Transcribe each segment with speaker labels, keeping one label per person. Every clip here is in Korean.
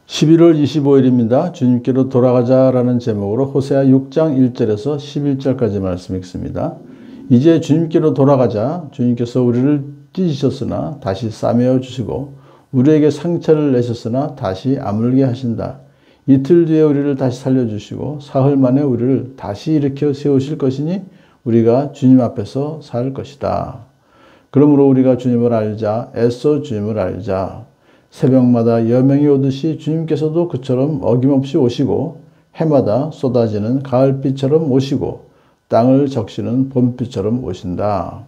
Speaker 1: 11월 25일입니다. 주님께로 돌아가자라는 제목으로 호세아 6장 1절에서 11절까지 말씀 읽습니다. 이제 주님께로 돌아가자. 주님께서 우리를 찢으셨으나 다시 싸매어 주시고 우리에게 상처를 내셨으나 다시 아물게 하신다. 이틀 뒤에 우리를 다시 살려주시고 사흘 만에 우리를 다시 일으켜 세우실 것이니 우리가 주님 앞에서 살 것이다. 그러므로 우리가 주님을 알자. 애써 주님을 알자. 새벽마다 여명이 오듯이 주님께서도 그처럼 어김없이 오시고 해마다 쏟아지는 가을비처럼 오시고 땅을 적시는 봄비처럼 오신다.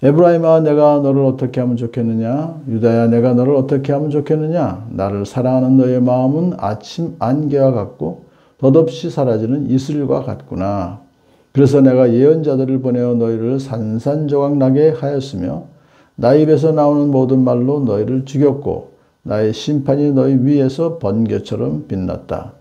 Speaker 1: 에브라임아, 내가 너를 어떻게 하면 좋겠느냐? 유다야, 내가 너를 어떻게 하면 좋겠느냐? 나를 사랑하는 너의 마음은 아침 안개와 같고 덧없이 사라지는 이슬과 같구나. 그래서 내가 예언자들을 보내어 너희를 산산조각 나게 하였으며 나 입에서 나오는 모든 말로 너희를 죽였고 나의 심판이 너희 위에서 번개처럼 빛났다.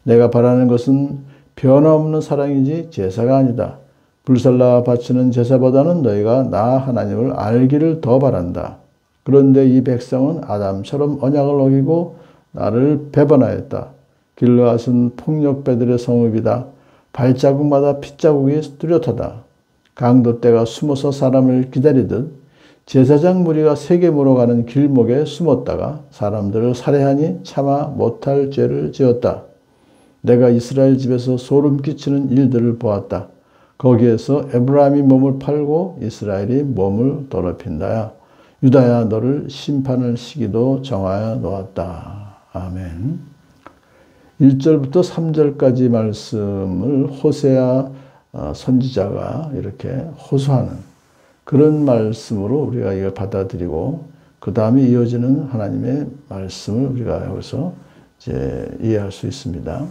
Speaker 1: 내가 바라는 것은 변함없는 사랑이지 제사가 아니다. 불살라 바치는 제사보다는 너희가 나 하나님을 알기를 더 바란다. 그런데 이 백성은 아담처럼 언약을 어기고 나를 배반하였다. 길르앗은 폭력배들의 성읍이다. 발자국마다 핏자국이 뚜렷하다. 강도떼가 숨어서 사람을 기다리듯 제사장 무리가 세겜으로 가는 길목에 숨었다가 사람들을 살해하니 참아 못할 죄를 지었다. 내가 이스라엘 집에서 소름 끼치는 일들을 보았다. 거기에서 에브라임이 몸을 팔고 이스라엘이 몸을 더럽힌다야. 유다야, 너를 심판할 시기도 정하여 놓았다. 아멘. 1절부터 3절까지 말씀을 호세아 선지자가 이렇게 호소하는 그런 말씀으로 우리가 이걸 받아들이고 그 다음에 이어지는 하나님의 말씀을 우리가 여기서 이제 이해할 수 있습니다.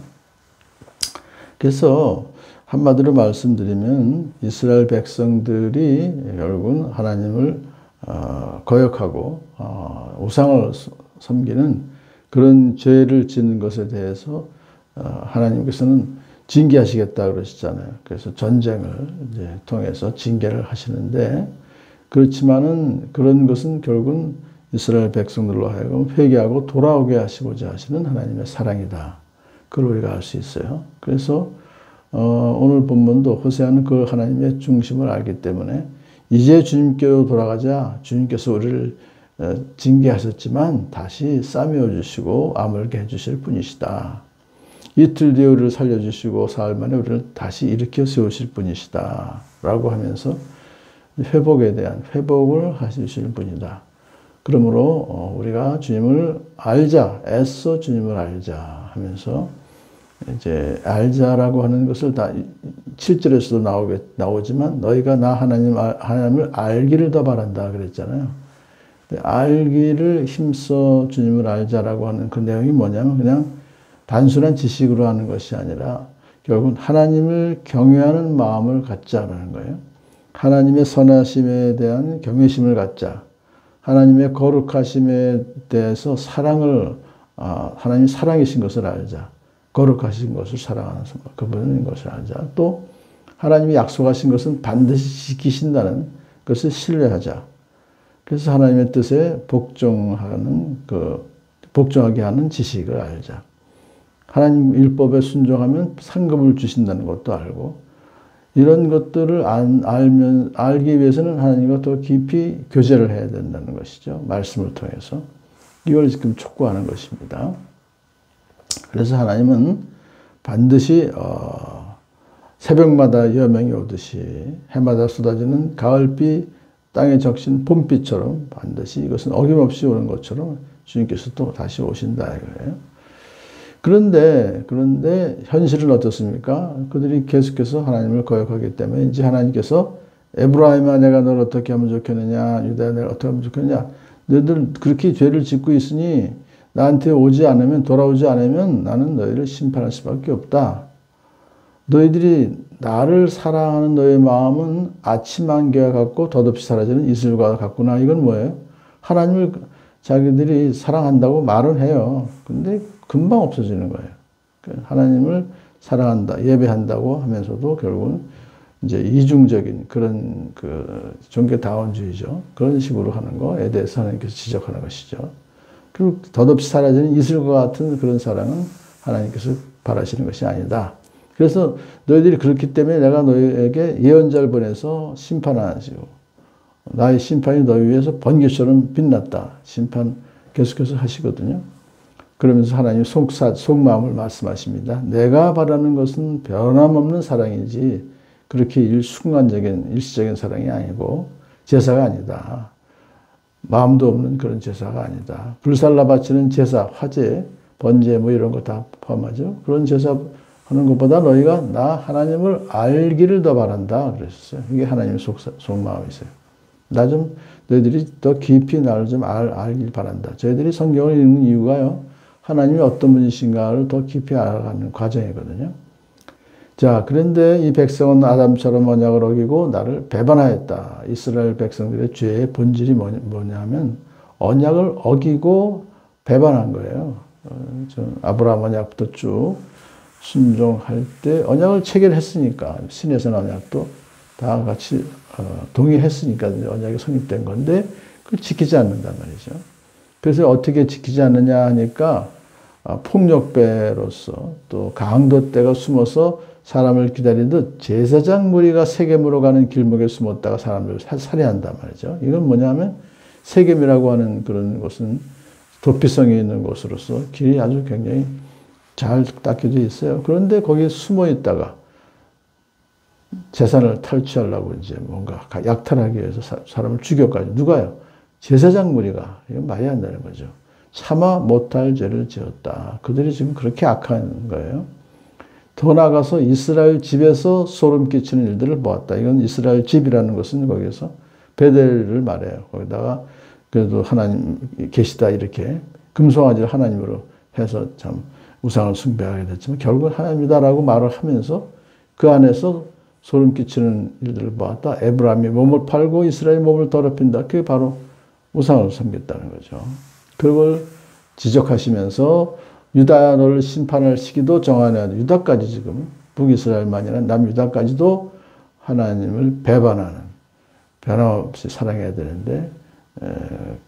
Speaker 1: 그래서 한마디로 말씀드리면 이스라엘 백성들이 결국은 하나님을 거역하고 우상을 섬기는 그런 죄를 짓는 것에 대해서 하나님께서는 징계하시겠다 그러시잖아요. 그래서 전쟁을 이제 통해서 징계를 하시는데 그렇지만은 그런 것은 결국은 이스라엘 백성들로 하여금 회개하고 돌아오게 하시고자 하시는 하나님의 사랑이다. 그걸 우리가 알 수 있어요. 그래서 오늘 본문도 호세아는 그 하나님의 중심을 알기 때문에 이제 주님께로 돌아가자. 주님께서 우리를 징계하셨지만 다시 싸매어 주시고 아물게 해주실 분이시다. 이틀 뒤에 우리를 살려주시고 사흘 만에 우리를 다시 일으켜 세우실 분이시다. 라고 하면서 회복에 대한 회복을 하실 분이다. 그러므로 우리가 주님을 알자. 애써 주님을 알자 하면서 이제 알자라고 하는 것을 다 7절에서도 나오지만 너희가 나 하나님을 알기를 더 바란다 그랬잖아요. 알기를 힘써 주님을 알자라고 하는 그 내용이 뭐냐면 그냥 단순한 지식으로 하는 것이 아니라 결국은 하나님을 경외하는 마음을 갖자라는 거예요. 하나님의 선하심에 대한 경외심을 갖자. 하나님의 거룩하심에 대해서 사랑을 하나님이 사랑이신 것을 알자. 거룩하신 것을 사랑하는 그분인 것을 알자. 또 하나님이 약속하신 것은 반드시 지키신다는 것을 신뢰하자. 그래서 하나님의 뜻에 복종하게 하는 지식을 알자. 하나님 일법에 순종하면 상급을 주신다는 것도 알고 이런 것들을 알기 위해서는 하나님과 더 깊이 교제를 해야 된다는 것이죠. 말씀을 통해서. 이걸 지금 촉구하는 것입니다. 그래서 하나님은 반드시 새벽마다 여명이 오듯이 해마다 쏟아지는 가을비 땅에 적신 봄비처럼 반드시 이것은 어김없이 오는 것처럼 주님께서 또 다시 오신다 이거예요. 그런데 현실은 어떻습니까? 그들이 계속해서 하나님을 거역하기 때문에 이제 하나님께서 에브라임아, 내가 너를 어떻게 하면 좋겠느냐? 유다야, 내가 어떻게 하면 좋겠느냐? 너희들 그렇게 죄를 짓고 있으니 나한테 돌아오지 않으면 나는 너희를 심판할 수밖에 없다. 너희들이 나를 사랑하는 너의 마음은 아침 안개와 같고 덧없이 사라지는 이슬과 같구나. 이건 뭐예요? 하나님을 자기들이 사랑한다고 말은 해요. 근데 금방 없어지는 거예요. 하나님을 사랑한다, 예배한다고 하면서도 결국은 이제 이중적인 그런 종교다원주의죠. 그런 식으로 하는 거에 대해서 하나님께서 지적하는 것이죠. 그리고 덧없이 사라지는 이슬과 같은 그런 사랑은 하나님께서 바라시는 것이 아니다. 그래서 너희들이 그렇기 때문에 내가 너희에게 예언자를 보내서 심판하시고 나의 심판이 너희 위해서 번개처럼 빛났다. 심판 계속해서 하시거든요. 그러면서 하나님 속마음을 말씀하십니다. 내가 바라는 것은 변함없는 사랑이지 그렇게 순간적인 일시적인 사랑이 아니고 제사가 아니다. 마음도 없는 그런 제사가 아니다. 불살라 바치는 제사, 화제, 번제 뭐 이런 거 다 포함하죠. 그런 제사 하는 것보다 너희가 나 하나님을 알기를 더 바란다 그랬어요. 이게 하나님의 속마음이세요. 너희들이 더 깊이 나를 좀 알길 바란다. 저희들이 성경을 읽는 이유가요. 하나님이 어떤 분이신가를 더 깊이 알아가는 과정이거든요. 자, 그런데 이 백성은 아담처럼 언약을 어기고 나를 배반하였다. 이스라엘 백성들의 죄의 본질이 뭐냐면 언약을 어기고 배반한 거예요. 아브라함 언약부터 쭉 순종할 때 언약을 체결했으니까 신에서 언약도 다 같이 동의했으니까 언약이 성립된 건데 그걸 지키지 않는단 말이죠. 그래서 어떻게 지키지 않느냐 하니까 폭력배로서 또 강도떼가 숨어서 사람을 기다리듯 제사장 무리가 세겜으로 가는 길목에 숨었다가 사람들을 살해한단 말이죠. 이건 뭐냐면 세겜이라고 하는 그런 곳은 도피성이 있는 곳으로서 길이 아주 굉장히 잘 닦여져 있어요. 그런데 거기에 숨어 있다가 재산을 탈취하려고 이제 뭔가 약탈하기 위해서 사람을 죽여가지고 누가요? 제사장 무리가. 이건 말이 안 되는 거죠. 참아 못할 죄를 지었다. 그들이 지금 그렇게 악한 거예요. 더 나아가서 이스라엘 집에서 소름 끼치는 일들을 보았다. 이건 이스라엘 집이라는 것은 거기서 베델을 말해요. 거기다가 그래도 하나님 계시다 이렇게 금송아지를 하나님으로 해서 참 우상을 숭배하게 됐지만 결국은 하나님이다라고 말을 하면서 그 안에서 소름 끼치는 일들을 보았다. 에브라임이 몸을 팔고 이스라엘 몸을 더럽힌다. 그게 바로 우상을 섬겼다는 거죠. 그걸 지적하시면서 유다야 너를 심판할 시기도 정하냐. 유다까지 지금 북이스라엘만이 아니라 남유다까지도 하나님을 배반하는 변함없이 사랑해야 되는데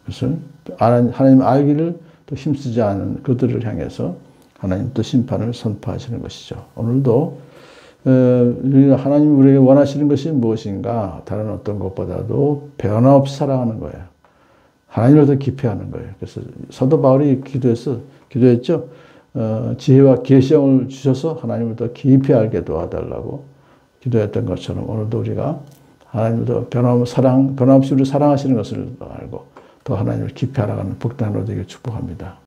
Speaker 1: 그것은 하나님 알기를 또 힘쓰지 않은 그들을 향해서 하나님 또 심판을 선포하시는 것이죠. 오늘도 하나님이 우리에게 원하시는 것이 무엇인가? 다른 어떤 것보다도 변함없이 살아가는 거예요. 하나님을 더 깊이 하는 거예요. 그래서 사도 바울이 기도했죠. 지혜와 계시형을 주셔서 하나님을 더 깊이 알게 도와달라고 기도했던 것처럼 오늘도 우리가 하나님을 더 변함없이 우리를 사랑하시는 것을 알고 더 하나님을 깊이 알아가는 복된 하루 되길 축복합니다.